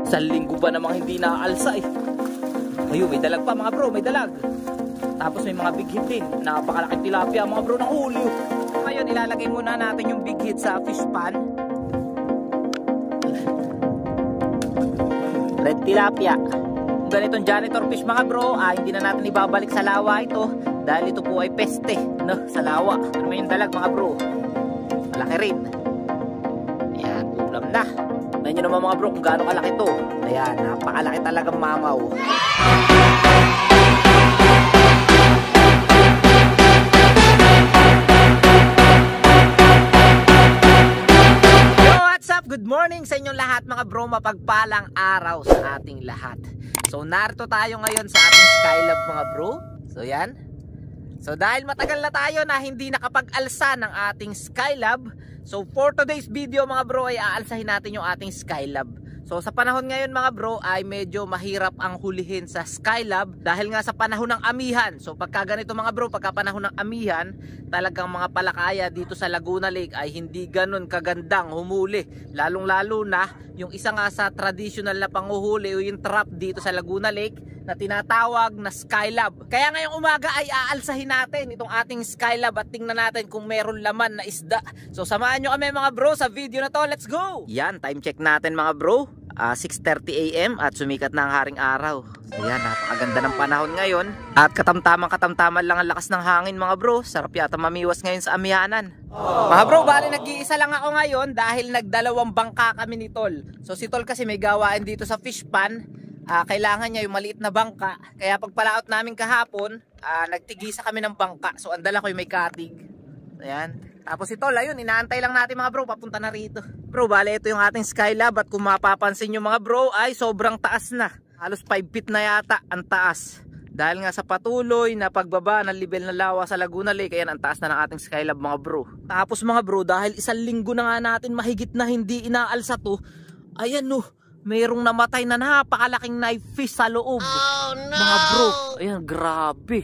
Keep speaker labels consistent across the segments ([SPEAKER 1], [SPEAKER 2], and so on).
[SPEAKER 1] Sa linggo ba namang hindi naaalsa eh. Ayun, may dalag pa mga bro, may dalag. Tapos may mga big hit din. Napakalaking tilapia mga bro ng huli. Ngayon ilalagay muna natin yung big hit sa fish pan. Red tilapia. Ganitong janitor fish mga bro, hindi na natin ibabalik sa lawa ito dahil ito po ay peste, no, sa lawa. Ano may yung dalag mga bro? Malaki rin. Ayan, ulam na. Tignan nyo naman mga bro kung gaano kalaki to. Ayan, napakalaki talagang mamaw. Good morning sa inyong lahat mga bro, mapagpalang araw sa ating lahat. So narito tayo ngayon sa ating Skylab mga bro. So yan. So dahil matagal na tayo na hindi nakapag-alsa ng ating Skylab, so for today's video mga bro ay aalsahin natin yung ating Skylab. So sa panahon ngayon mga bro ay medyo mahirap ang hulihin sa Skylab dahil nga sa panahon ng amihan. So pagka ganito mga bro, pagka panahon ng amihan, talagang mga palakaya dito sa Laguna Lake ay hindi ganun kagandang humuli. Lalong lalo na yung isa nga sa traditional na panguhuli o yung trap dito sa Laguna Lake na tinatawag na Skylab. Kaya ngayong umaga ay aalsahin natin itong ating Skylab at tingnan natin kung meron laman na isda. So samahan nyo kami mga bro sa video na to. Let's go! Yan, time check natin mga bro. 6:30 AM at sumikat na ang haring araw. So yan, napakaganda ng panahon ngayon. At katamtaman lang ang lakas ng hangin mga bro. Sarap yata mamiwas ngayon sa amihanan. Mga bro, bali nag-iisa lang ako ngayon dahil nagdalawang bangka kami ni Tol. So si Tol kasi may gawain dito sa fish pan. Kailangan niya yung maliit na bangka. Kaya pagpalaot namin kahapon, nagtigisa kami ng bangka. So andala ko yung may katig. Ayan. Tapos ito, ayun, inaantay lang natin mga bro, papunta na rito. Bro, bale ito yung ating Skylab at kung mapapansin nyo mga bro ay sobrang taas na. Halos 5 feet na yata ang taas. Dahil nga sa patuloy na pagbaba ng level ng lawa sa Laguna Lake, ayan ang taas na ng ating Skylab mga bro. Tapos mga bro, dahil isang linggo na nga natin mahigit na hindi inaalsa to, ayan no, mayroong namatay na napakalaking knife fish sa loob. Oh, no! Mga bro, ayan grabe.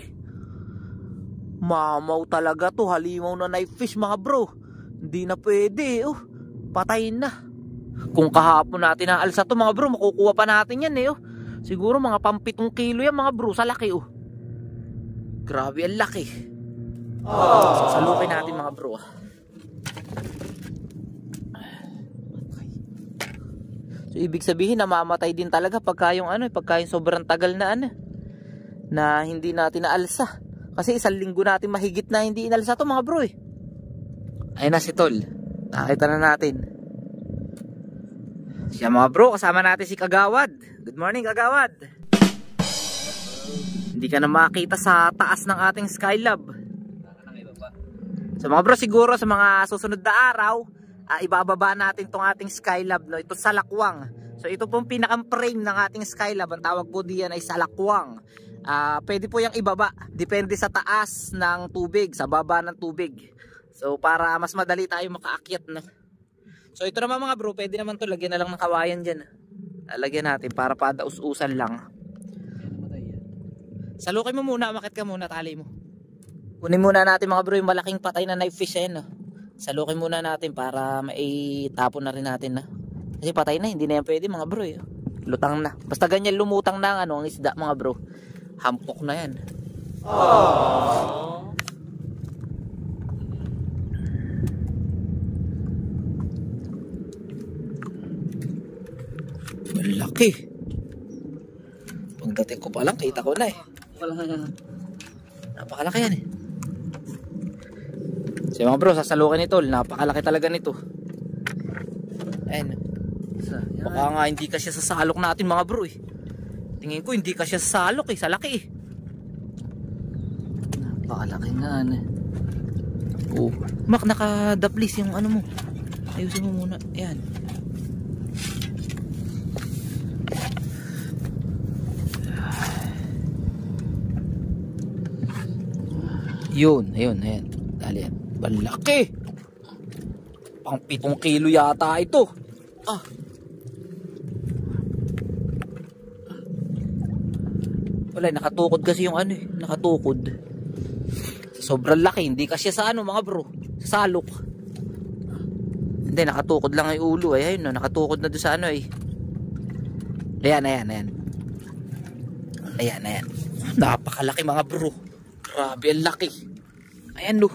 [SPEAKER 1] Mamaw talaga to, halimaw na knife fish mga bro. Hindi na pwede, patayin na. Kung kahapon natin naalsa to mga bro, makukuha pa natin yan siguro mga 7 kilo yan mga bro, sa laki Grabe ang laki. Salukin natin mga bro. So ibig sabihin namamatay din talaga pagka yung pagka yung sobrang tagal na na hindi natin naalsa. Kasi isang linggo natin mahigit na hindi inalsa to mga bro Ayun na si Tol. Nakita na natin. Siya mga bro, kasama natin si Kagawad. Good morning Kagawad. Hindi ka na makita sa taas ng ating Skylab. So mga bro, siguro sa mga susunod na araw, ibababa natin tong ating Skylab ito sa Salakwang. So ito pong pinakang frame ng ating Skylab. Ang tawag po diyan ay Salakwang. Pwede po yung ibaba, depende sa taas ng tubig, sa baba ng tubig. So para mas madali tayo makaakyat na. So ito naman mga bro, pwede naman to lagyan na lang ng kawayan dyan. Lagyan natin para padaus-usan lang. Salukin mo muna, makit ka muna, tali mo. Kunin muna natin mga bro yung malaking patay na knife fish Salukin muna natin para maitapon na rin natin Kasi patay na, hindi na yan pwede mga bro Lutang na. Basta ganyan lumutang na ang isda mga bro, hampok na yan. Malaki. Pagdating ko pa lang, kita ko na Napakalaki yan So mga bro, sasalukin ito. Napakalaki talaga nito. Ayan. Baka nga hindi kasi sa salok natin mga bro Tingin ko hindi kasi sa salok sa laki Napakalaki nga Mak, nakadaplis yung mo. Ayusin mo muna. Ayan. Yun, ayun. Dali yan. Balaki. Pang 7 kilo yata ito. Wala, nakatukod kasi yung nakatukod. Sobrang laki, hindi kasi sa mga bro, sa salok. Hindi, nakatukod lang ay ulo ayun nakatukod na doon sa Ayan, ayan, ayan. Ayan, ayan. Napakalaki mga bro. Grabe, ang laki. Ayan no.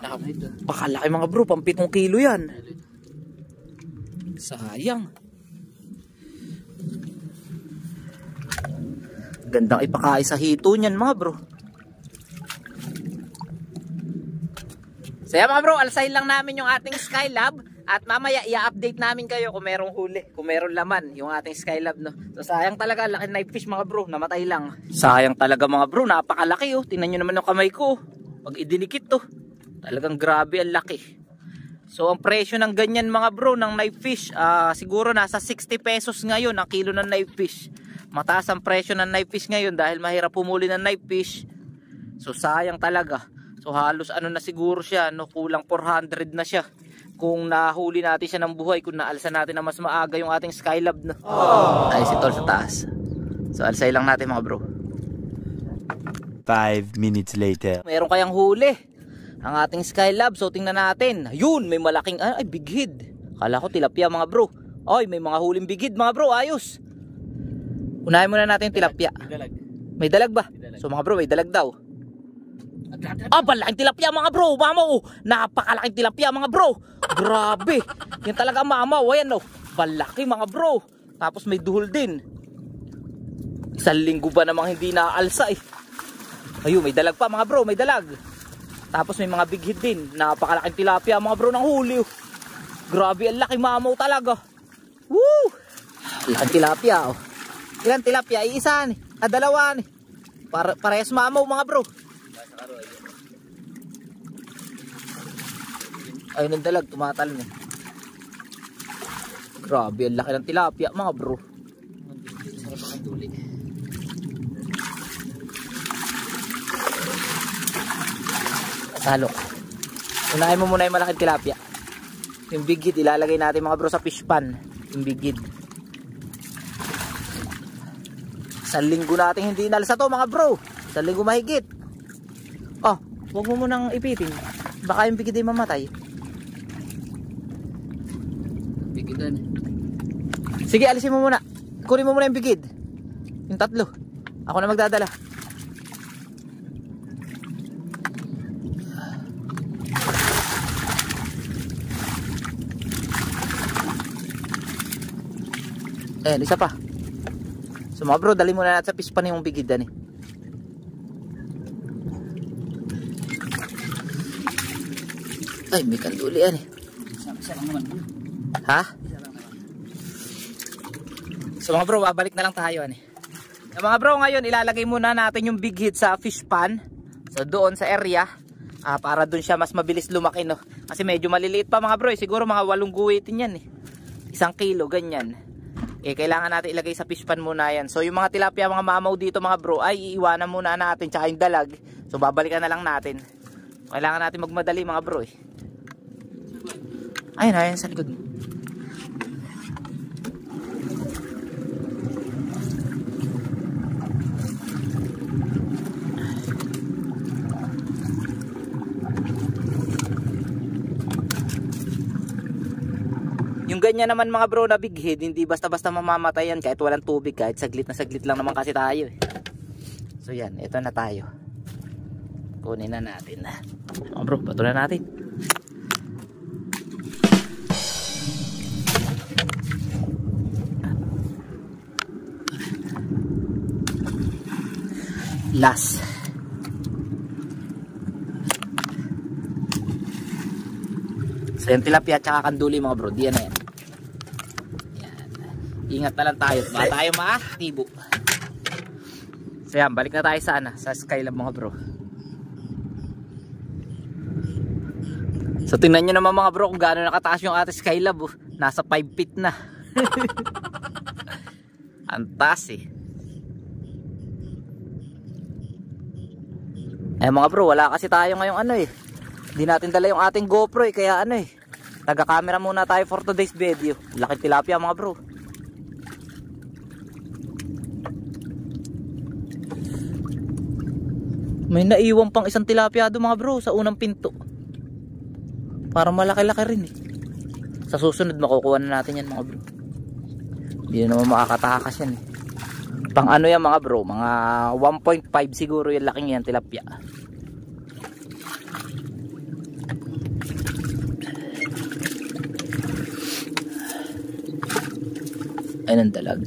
[SPEAKER 1] Napakalaki mga bro. Pang 7 kilo yan. Sayang. Gandang ipakain sa hito niyan mga bro. So yan mga bro, alsayin lang namin yung ating Skylab. At mamaya i-update namin kayo kung merong huli, kung meron laman yung ating Skylab, no. So sayang talaga, laki knife fish mga bro, namatay lang. Sayang talaga mga bro, napakalaki oh. Tingnan nyo naman yung kamay ko. Pag idinikit to, talagang grabe ang laki. So ang presyo ng ganyan mga bro, ng knife fish, siguro nasa 60 pesos ngayon ang kilo ng knife fish. Mataas ang presyo ng knife fish ngayon dahil mahirap pumuli ng knife fish. So sayang talaga. So halos ano na siguro siya, no, kulang 400 na siya. Kung nahuli natin siya ng buhay, kung naalsa natin na mas maaga yung ating Skylab, no. Ay si Tol sa taas. So alsay lang natin mga bro.
[SPEAKER 2] 5 minutes later.
[SPEAKER 1] Meron kayang huli ang ating Skylab. So tingnan natin. Ayun, may malaking ay big head. Kala ko tilapia mga bro. Ay, may mga huling big head mga bro. Ayos. Unahin muna natin yung tilapia. May dalag ba? So mga bro, may dalag daw. Malaking tilapia mga bro. Mamaw. Napakalaking tilapia mga bro. Grabe. Yan talaga mamaw. Ayan oh. Balaki mga bro. Tapos may duhol din. Isang linggo ba namang hindi naaalsa eh. Ayun, may dalag pa mga bro. May dalag. Tapos may mga big head din. Napakalaking tilapia mga bro ng huli oh. Grabe, ang laki mamaw talaga. Woo! Laking tilapia oh. Ilan tilapia? Iisa ni. Dalawa ni. Parehas mamaw mga bro. Ayun ang dalag, tumatalon eh. Grabe, ang laki ng tilapia mga bro. Salok. Unahin mo muna yung malaking tilapia. Yung big head, ilalagay natin mga bro sa fish pan. Yung big head. Isang linggo natin hindi inalsa to mga bro. Isang linggo mahigit. Oh, huwag mo munang ipitin. Baka yung big head ay mamatay. Bigidan. Sige, alisin mo muna. Kunin mo muna yung bigid. Yung tatlo. Ako na magdadala. Ayan, isa pa. So mga bro, dali muna natin sa fish pan yung bigidan eh. Ay, may kanduli yan eh. Ha? So mga bro, babalik na lang tayo ani. So, mga bro, ngayon ilalagay muna natin yung big head sa fish pan. So doon sa area, para doon siya mas mabilis lumaki, no. Kasi medyo maliliit pa mga bro, siguro mga 8 guwitin yan eh. 1 kilo ganyan. Kailangan natin ilagay sa fish pan muna yan. So yung mga tilapia, mga mamaw dito mga bro, ay iiwanan muna natin, tsaka yung dalag. So babalikan na lang natin. Kailangan natin magmadali mga bro eh. Ayun, ayun sa likod. Yung ganyan naman mga bro na big head, hindi basta-basta mamamatay yan kahit walang tubig, kahit saglit na saglit lang naman kasi tayo eh. So yan, ito na tayo. Kunin na natin. Mga bro, bato na natin. Last. So yung tilapia at saka kanduli mga bro, diyan na yan. Ingat na lang tayo, baka tayo maaktibo. So yan, balik na tayo sa Skylab mga bro. So tingnan nyo naman mga bro kung gaano nakataas yung ating Skylab oh. Nasa 5 feet na. Antas eh. Mga bro, wala kasi tayo ngayong ano eh. Hindi natin dala yung ating GoPro eh, kaya ano eh. Taga-camera muna tayo for today's video. Laki tilapia mga bro. May naiwan pang isang tilapia doon mga bro sa unang pinto. Para malaki-laki rin eh. Sa susunod makukuha na natin yan mga bro. Hindi naman makakatakas yan. Pang ano yan mga bro, mga 1.5 siguro yung laking yan tilapia. Ayun ang dalag.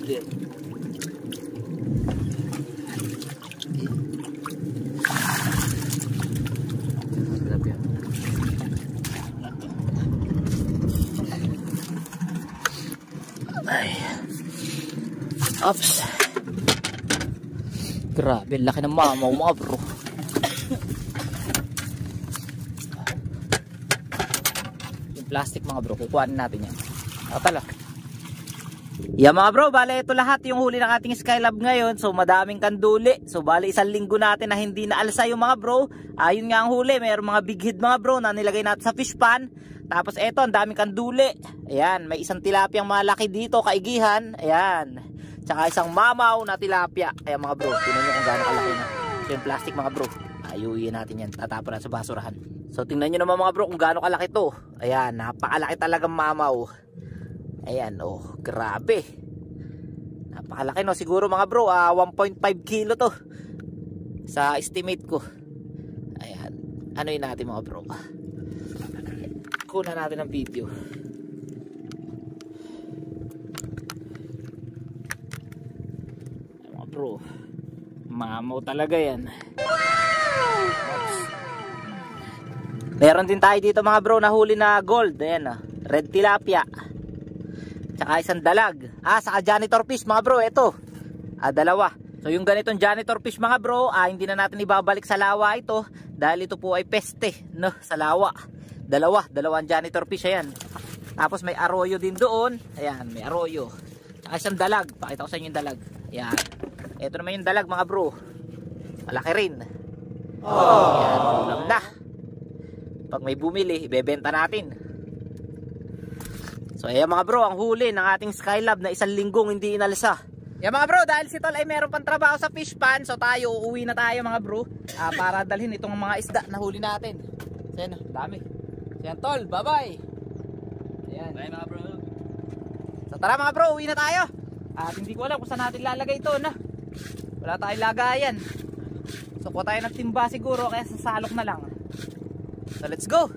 [SPEAKER 1] Sige. Ay. Oops. Grabe, laki ng mamaw mga bro. Yung plastic mga bro, kukuhanin natin yan. Tala. Yeah mga bro, bale ito lahat yung huli ng ating Skylab ngayon. So madaming kanduli. So bale 1 linggo natin na hindi naalsa yung mga bro. Ayun nga ang huli, mayroong mga big head mga bro na nilagay natin sa fish pan. Tapos eto, ang daming kanduli. Ayan, may isang tilapiyang malaki dito, kaigihan. Ayan. Tsaka isang mamaw na tilapia. Ayan mga bro, tingnan nyo kung gaano kalaki na. So yung plastic mga bro, ayuyin natin yan, tatapon natin sa basurahan. So tingnan nyo naman mga bro kung gaano kalaki to. Ayan, napakalaki talagang mamaw. Ayan, oh, grabe. Napakalaki no, siguro mga bro, 1.5 kilo to. Sa estimate ko. Ayan, ano yun natin mga bro. Kuna natin ang video. Ayan, mga bro, mamaw talaga yan. Meron din tayo dito mga bro, nahuli na gold. Ayan, red tilapia. Tsaka isang dalag. Saka janitor fish mga bro, ito. Dalawa. So yung ganitong janitor fish mga bro, hindi na natin ibabalik sa lawa ito dahil ito po ay peste, no, sa lawa. Dalawang janitor fish ayan. Tapos may arroyo din doon. Ayan, may arroyo. Tsaka isang dalag. Pakita ko sa inyo yung dalag. Ayan. Ito naman yung dalag mga bro. Malaki rin. Ayan, ulam na. Pag may bumili, ibebenta natin. So ayan mga bro, ang huli ng ating Skylab na 1 linggong hindi inalsa. Yan mga bro, dahil si Tol ay meron pang trabaho sa fish pan, so tayo, uuwi na tayo mga bro, para dalhin itong mga isda na huli natin. So yan, dami. So yan Tol, bye bye. Ayan. Bye mga bro. So tara mga bro, uwi na tayo. At hindi ko alam kung saan natin lalagay ito na. Wala tayong lagayan. So kuha tayo ng timba siguro, kaya sasalok na lang. So let's go.